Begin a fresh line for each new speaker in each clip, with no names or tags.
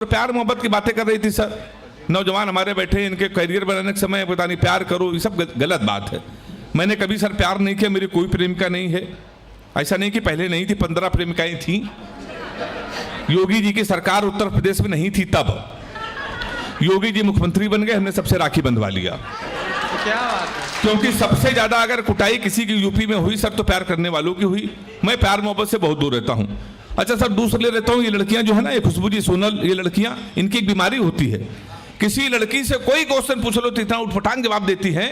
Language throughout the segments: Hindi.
प्यार मोहब्बत की बातें कर रही थी सर। नौजवान हमारे बैठे, इनके करियर बनाने के समय पता नहीं प्यार करो, ये सब गलत बात है। मैंने कभी सर प्यार नहीं किया, मेरी कोई प्रेमिका नहीं है। ऐसा नहीं कि पहले नहीं थी, 15 प्रेमिकाएं थी। योगी जी की सरकार उत्तर प्रदेश में नहीं थी तब। योगी जी मुख्यमंत्री बन गए, हमने सबसे राखी बंधवा लिया।
क्या बात है।
क्योंकि सबसे ज्यादा अगर कुटाई किसी की यूपी में हुई सर तो प्यार करने वालों की हुई। मैं प्यार मोहब्बत से बहुत दूर रहता हूं। अच्छा सर, दूसरे रहता हूं, ये लड़कियां जो है ना, ये खुशबू जी, सोनल, ये लड़कियां, इनकी एक बीमारी होती है। किसी लड़की से कोई क्वेश्चन पूछ लो तो इतना उठपटांग जवाब देती है।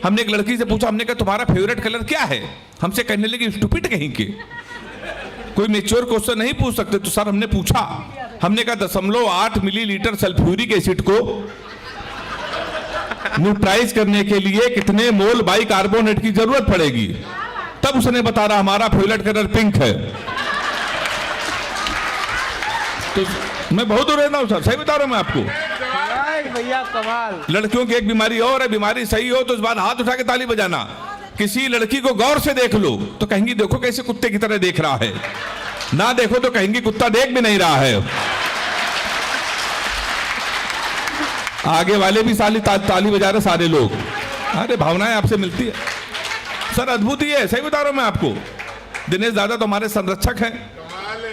हमने एक लड़की से पूछा, हमने कहा तुम्हारा फेवरेट कलर क्या है? हमसे कहने लगी स्टूपिड कहीं के, कोई मेच्योर क्वेश्चन नहीं पूछ सकते। तो सर हमने पूछा, हमने कहा 0.8 मिलीलीटर सल्फ्यूरिक एसिड को न्यूट्राइज करने के लिए कितने मोल बाइकार्बोनेट की जरूरत पड़ेगी? तब उसने बता रहा हमारा फेवरेट कलर पिंक है। तो मैं बहुत दूर रहता हूं सर, सही बता रहा हूं मैं आपको।
भैया कमाल।
लड़कियों की एक बीमारी और है, बीमारी सही हो तो इस बार हाथ उठा के ताली बजाना। किसी लड़की को गौर से देख लो तो कहेंगी देखो कैसे कुत्ते की तरह देख रहा है, ना देखो तो कहेंगी कुत्ता देख भी नहीं रहा है। आगे वाले भी ताली बजा रहे सारे लोग। अरे भावनाएं आपसे मिलती है सर, अद्भुत ही है, सही बता रहा हूं मैं आपको। दिनेश दादा तो हमारे संरक्षक हैं।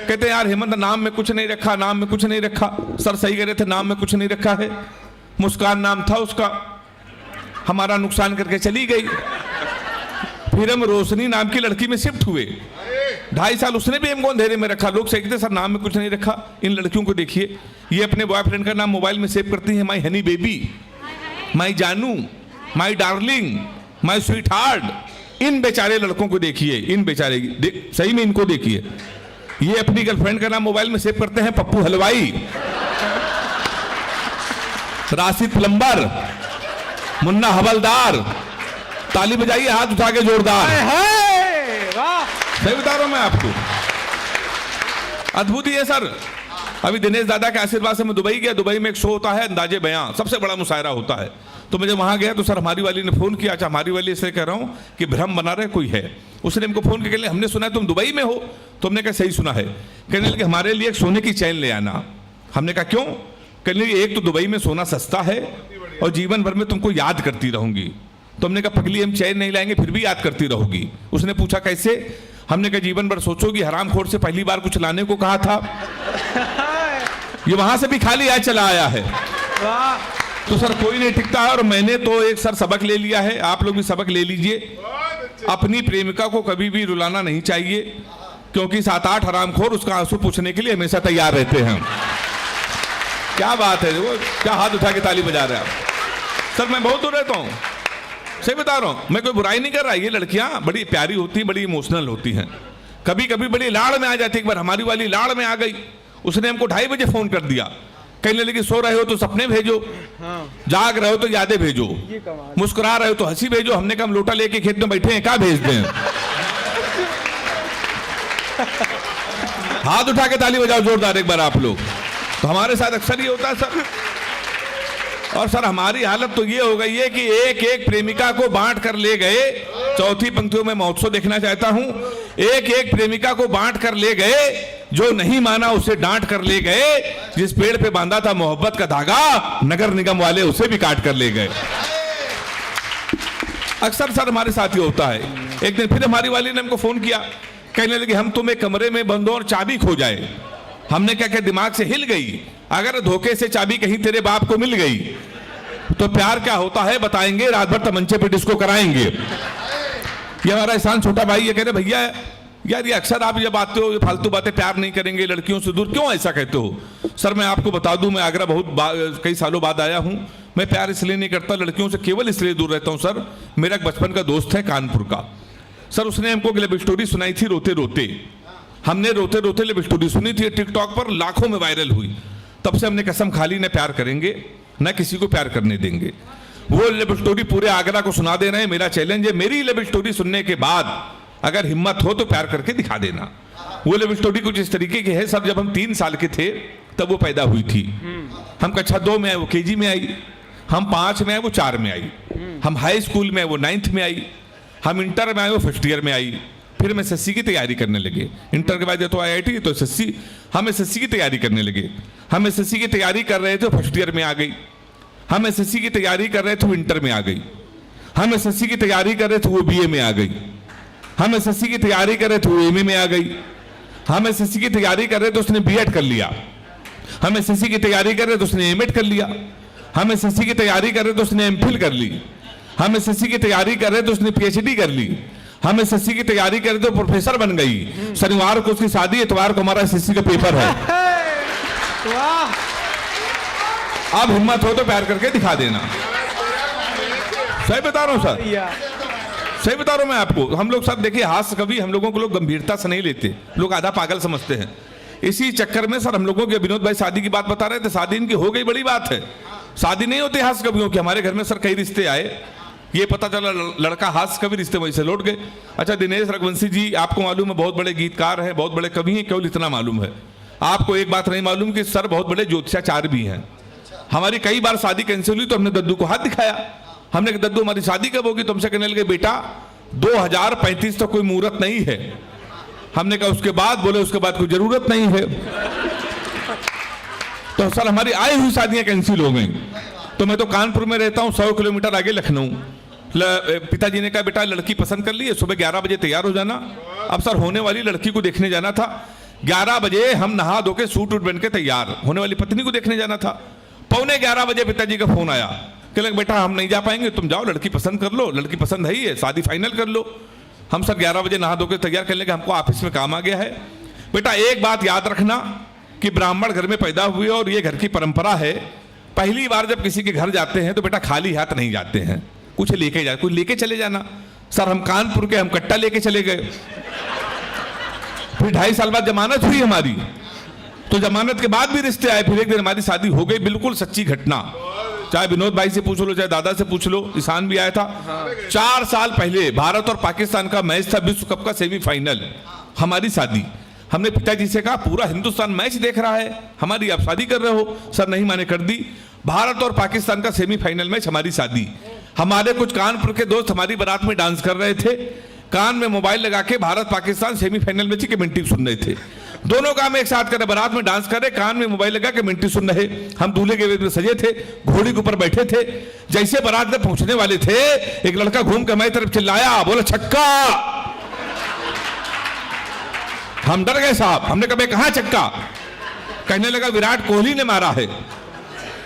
कहते हैं यार हेमंत नाम में कुछ नहीं रखा, नाम में कुछ नहीं रखा। सर सही कह रहे थे, नाम में कुछ नहीं रखा है। मुस्कान नाम था उसका, हमारा नुकसान करके चली गई। फिर हम रोशनी नाम की लड़की में शिफ्ट हुए। 2.5 साल उसने भी हमको अंधेरे में रखा। लोग कहते सर नाम में कुछ नहीं रखा। इन लड़कियों को देखिए, ये अपने बॉयफ्रेंड का नाम मोबाइल में सेव करती है, माई हनी बेबी, माई जानू, my darling, my sweetheart. इन बेचारे लड़कों को देखिए, इन बेचारे सही में इनको देखिए। ये अपनी गर्लफ्रेंड का नाम मोबाइल में सेव करते हैं पप्पू हलवाई, राशिद प्लम्बर, मुन्ना हवलदार। ताली बजाइए हाथ उठा के जोरदार। सही बता रहा हूं मैं आपको, अद्भुत ही है सर। अभी दिनेश दादा के आशीर्वाद से मैं दुबई गया। दुबई में एक शो होता है अंदाजे बयां, सबसे बड़ा मुशायरा होता है। तो मैं जब वहां गया तो सर हमारी वाली ने फोन किया। अच्छा हमारी वाली इसलिए कह रहा हूं कि भ्रम बना रहे कोई है। उसने हमको फोन किया, हमने सुना है तुम दुबई में हो। तो हमने कहा सही सुना है। कहने लगे हमारे लिए एक सोने की चैन ले आना। हमने कहा क्यों? कहने लगे एक तो दुबई में सोना सस्ता है और जीवन भर में तुमको याद करती रहूंगी। तो हमने कहा पगली हम चैन नहीं लाएंगे फिर भी याद करती रहोगी। उसने पूछा कैसे? हमने कहा जीवन भर सोचोगी हरामखोर से पहली बार कुछ लाने को कहा था, ये वहां से भी खाली आज चला आया है। तो सर कोई नहीं टिकता है। और मैंने तो एक सर सबक ले लिया है, आप लोग भी सबक ले लीजिए। अपनी प्रेमिका को कभी भी रुलाना नहीं चाहिए, क्योंकि 7-8 हरामखोर उसका आंसू पूछने के लिए हमेशा तैयार रहते हैं। क्या बात है, वो क्या हाथ उठा के ताली बजा रहे हैं आप। सर मैं बहुत दूर रहता हूँ, सही बता रहा हूँ, मैं कोई बुराई नहीं कर रहा। ये लड़कियां बड़ी प्यारी होती, बड़ी इमोशनल होती हैं, कभी कभी बड़ी लाड़ में आ जाती। एक बार हमारी वाली लाड़ में आ गई। उसने हमको 2:30 बजे फोन कर दिया। कहने लगी सो रहे हो तो सपने भेजो, जाग रहे हो तो यादें भेजो, मुस्कुरा रहे हो तो हंसी भेजो। हमने कहा हम लोटा लेके खेत में बैठे हैं, क्या भेज दें? हाथ उठा के ताली बजाओ जोरदार एक बार आप लोग। तो हमारे साथ अक्सर ये होता है सर। और सर हमारी हालत तो ये हो गई है कि एक एक प्रेमिका को बांट कर ले गए। चौथी पंक्तियों में महोत्सव देखना चाहता हूं। एक एक प्रेमिका को बांट कर ले गए, जो नहीं माना उसे डांट कर ले गए। जिस पेड़ पे बांधा था मोहब्बत का धागा, नगर निगम वाले उसे भी काट कर ले गए। अक्सर सर हमारे साथ ही होता है। एक दिन फिर हमारी वाली ने हमको फोन किया। कहने लगे हम तुम्हें कमरे में बंद हो और चाबी खो जाए। हमने क्या क्या दिमाग से हिल गई। अगर धोखे से चाबी कहीं तेरे बाप को मिल गई तो प्यार क्या होता है बताएंगे, रात भर तमंचे पे डिस्को कराएंगे। ये हमारा एहसान छोटा भाई ये कह रहे भैया यार ये अक्सर आप जब आते हो ये फालतू बातें, प्यार नहीं करेंगे, लड़कियों से दूर, क्यों ऐसा कहते हो? सर मैं आपको बता दूं, मैं आगरा कई सालों बाद आया हूं। मैं प्यार इसलिए नहीं करता, लड़कियों से केवल इसलिए दूर रहता हूं सर। मेरा एक बचपन का दोस्त है कानपुर का सर, उसने हमको लव स्टोरी सुनाई थी रोते रोते। हमने रोते रोते लव स्टोरी सुनी थी, टिकटॉक पर लाखों में वायरल हुई। तब से हमने कसम खा ली न प्यार करेंगे न किसी को प्यार करने देंगे। वो लव स्टोरी पूरे आगरा को सुना दे रहे हैं। मेरा चैलेंज है, मेरी लव स्टोरी सुनने के बाद अगर हिम्मत हो तो प्यार करके दिखा देना। वो लव स्टोरी कुछ इस तरीके की है सर, जब हम 3 साल के थे तब वो पैदा हुई थी। हम कक्षा 2 में आए, वो KG में आई। हम 5 में आए, वो 4 में आई। हम हाई स्कूल में आए, वो 9th में आई। हम इंटर में आए, वो 1st ईयर में आई। फिर हम एसएससी की तैयारी करने लगे। इंटर के बाद ये तो आईआईटी, तो एसएससी, हम एसएससी की तैयारी करने लगे। हम एसएससी की तैयारी कर रहे थे, फर्स्ट ईयर में आ गई। हम एसएससी की तैयारी कर रहे थे, वो इंटर में आ गई। हम एसएससी की तैयारी कर रहे थे, वो बीए में आ गई। हम एसएससी की तैयारी कर रहे थे, वो एमए में आ गई। हम एसएससी की तैयारी कर रहे थे, उसने बीएड कर लिया। हम एसएससी की तैयारी कर रहे थे, उसने एमएड कर लिया। हम एसएससी की तैयारी कर रहे थे, उसने एमफिल कर ली। हम एसएससी की तैयारी कर रहे थे, उसने पीएचडी कर ली। हम एसएससी की तैयारी कर रहे थे, प्रोफेसर बन गई। शनिवार को उसकी शादी, इतवार को हमारा एसएससी का पेपर है।
वाह,
अब हिम्मत हो तो प्यार करके दिखा देना। सही बता रहा हूं सर,
भैया
सही बता रहा हूं मैं आपको। हम लोग सर देखिए, हास्य कभी हम लोगों को लोग गंभीरता से नहीं लेते, लोग आधा पागल समझते हैं। इसी चक्कर में सर हम लोगों के विनोद भाई शादी की बात बता रहे थे, शादी इनकी हो गई, बड़ी बात है। शादी नहीं होती हास्य कवियों की। हमारे घर में सर कई रिश्ते आए, ये पता चला लड़का हास्य कवि, रिश्ते वहीं से लौट गए। अच्छा, दिनेश रघुवंशी जी, आपको मालूम है बहुत बड़े गीतकार हैं, बहुत बड़े कवि हैं, केवल इतना मालूम है। आपको एक बात नहीं मालूम कि सर बहुत बड़े ज्योतिषाचार्य भी हैं। हमारी कई बार शादी कैंसिल हुई तो हमने दद्दू को हाथ दिखाया। हमने कहा दद्दू हमारी शादी कब होगी? तुमसे कहने लगे बेटा 2035 तक कोई मुहूर्त नहीं है। हमने कहा उसके बाद? बोले उसके बाद कोई जरूरत नहीं है। तो सर हमारी आई हुई शादियां कैंसिल हो गई। तो मैं तो कानपुर में रहता हूं, 100 किलोमीटर आगे लखनऊ। पिताजी ने कहा बेटा लड़की पसंद कर ली है, सुबह 11 बजे तैयार हो जाना। अब सर होने वाली लड़की को देखने जाना था। 11 बजे हम नहा धो के सूट वूट बन के तैयार, होने वाली पत्नी को देखने जाना था। 11:15 बजे पिताजी का फोन आया, कहने बेटा हम नहीं जा पाएंगे, तुम जाओ, लड़की पसंद कर लो, लड़की पसंद है ही है, शादी फाइनल कर लो। हम सर 11 बजे नहा धो के तैयार करने के, हमको ऑफिस में काम आ गया है। बेटा एक बात याद रखना कि ब्राह्मण घर में पैदा हुए और ये घर की परंपरा है, पहली बार जब किसी के घर जाते हैं तो बेटा खाली हाथ नहीं जाते हैं, कुछ लेके जाए, कुछ लेके चले जाना। सर हम कानपुर के, हम कट्टा लेके चले गए। फिर 2.5 साल बाद जमानत हुई हमारी, तो जमानत के बाद भी रिश्ते आए। फिर एक दिन हमारी शादी हो गई, बिल्कुल सच्ची घटना। चाहे विनोद भाई से पूछ लो, चाहे दादा से पूछ लो, ईशान भी आया था। 4 साल पहले भारत और पाकिस्तान का मैच था, विश्व कप का सेमीफाइनल, हमारी शादी। हमने पिताजी से कहा पूरा हिंदुस्तान मैच देख रहा है, हमारी आप शादी कर रहे हो? सर नहीं माने, कर दी। भारत और पाकिस्तान का सेमीफाइनल मैच, हमारी शादी। हमारे कुछ कानपुर के दोस्त हमारी बारात में डांस कर रहे थे, कान में मोबाइल लगा के भारत पाकिस्तान सेमीफाइनल मैच की कमेंट्री सुन रहे थे। दोनों काम एक साथ करे, बारात में डांस करे, कान में मोबाइल लगा के कमेंट्री सुन रहे। हम दूल्हे के वेश में सजे थे, घोड़ी के ऊपर बैठे थे। जैसे बारात में पहुंचने वाले थे, एक लड़का घूम के हमारी तरफ चिल्लाया, बोला छक्का। हम डर गए साहब। हमने कहा कहां छक्का? कहने लगा विराट कोहली ने मारा है।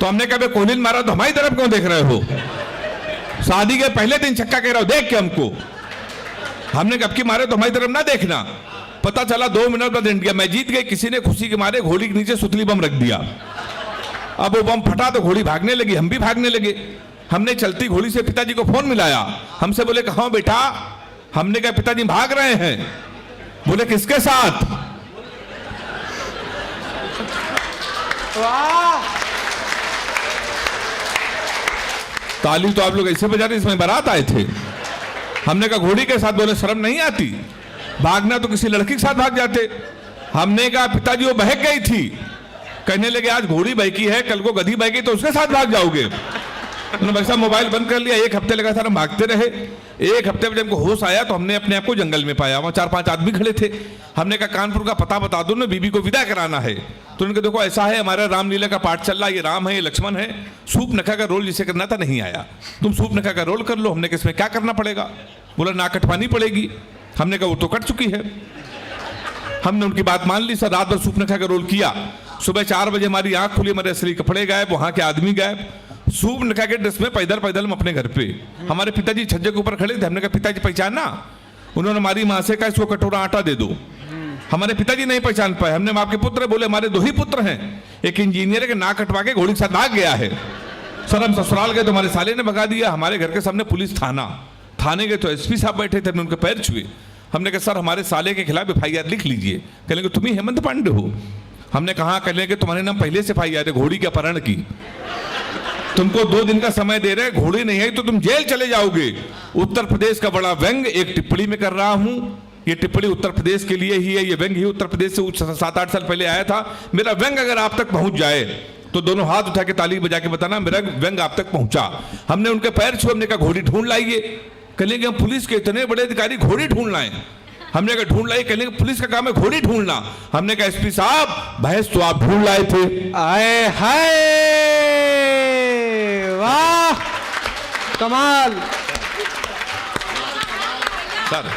तो हमने कहा कोहली ने मारा तो हमारी तरफ क्यों देख रहे हो? शादी के पहले दिन छक्का कह रहा हो, देख के हमको। हमने कब की मारे तो हमारी तरफ ना देखना। पता चला 2 मिनट बाद इंडिया मैं जीत गई। किसी ने खुशी के मारे घोड़ी के नीचे सुतली बम रख दिया। अब वो बम फटा तो घोड़ी भागने लगी, हम भी भागने लगे। हमने चलती घोड़ी से पिताजी को फोन मिलाया। हमसे बोले कहाँ बेटा? हमने कहा पिताजी भाग रहे हैं। बोले किसके साथ?
वाह,
ताली तो आप लोग ऐसे बजा रहे इसमें बारात आए थे। हमने कहा घोड़ी के साथ। बोले शर्म नहीं आती? भागना तो किसी लड़की के साथ भाग जाते। हमने कहा पिताजी वो बहक गई थी। कहने लगे आज घोड़ी बहकी है, कल को गधी बहकी तो उसके साथ भाग जाओगे। उन्होंने वैसा मोबाइल बंद कर लिया। 1 हफ्ते लगा था, हम भागते रहे। 1 हफ्ते में जब हमको होश आया तो हमने अपने आप को जंगल में पाया। वहाँ 4-5 आदमी खड़े थे। हमने कहा कानपुर का पता बता दो ना, बीबी को विदा कराना है। तो उन्होंने कहा देखो ऐसा है, हमारा रामलीला का पाठ चल रहा है, ये राम है, ये लक्ष्मण है, सूप नखा का रोल जिसे करना था नहीं आया, तुम सूप नखा का रोल कर लो। हमने कहा इसमें क्या करना पड़ेगा? बोला नाक कटवानी पड़ेगी। हमने कहा वो तो कट चुकी है। हमने उनकी बात मान ली। सर रात भर सूप नखा का रोल किया। सुबह 4 बजे हमारी आंख खुली, हमारे असली कपड़े गायब, वहां के आदमी गायब। सूप नखा के ड्रेस में पैदल पैदल हम अपने घर पे। हमारे पिताजी छज्जे के ऊपर खड़े थे। हमने कहा पिताजी पहचाना? उन्होंने हमारी माँ से कहा इसको कटोरा आटा दे दो। हमारे पिताजी नहीं पहचान पाए। हमने आपके पुत्र? बोले हमारे 2 ही पुत्र हैं, एक इंजीनियर के नाक कटवा के घोड़ी के साथ भाग गया है। सर हम ससुराल गए तो हमारे साले ने भगा दिया। हमारे घर के सामने पुलिस थाने गए तो एसपी साहब बैठे थे, हमने उनके पैर छुए। हमने कहा सर हमारे साले के खिलाफ FIR लिख लीजिए। कहने तुम ही हेमंत पांडे हो? हमने कहा कहने के तुम्हारे नाम पहले से FIR है, घोड़ी के अपहरण की। तुमको 2 दिन का समय दे रहे, घोड़ी नहीं आई तो तुम जेल चले जाओगे। उत्तर प्रदेश का बड़ा व्यंग एक टिप्पणी में कर रहा हूं। ये टिप्पणी उत्तर प्रदेश के लिए ही है, ये व्यंग ही उत्तर प्रदेश से 7-8 साल पहले आया था। मेरा व्यंग अगर आप तक पहुंच जाए तो दोनों हाथ उठा के ताली बजा के बताना मेरा व्यंग आप तक पहुंचा। हमने उनके पैर छुए। हमने कहा घोड़ी ढूंढ लाइए। कहने हम पुलिस के इतने बड़े अधिकारी घोड़ी ढूंढ लाए। हमने कहा ढूंढ लाई, कहने पुलिस का काम है घोड़ी ढूंढना। हमने कहा एसपी साहब भैंस तो आप ढूंढ लाए थे।
आए हाय, वाह, कमाल।
सर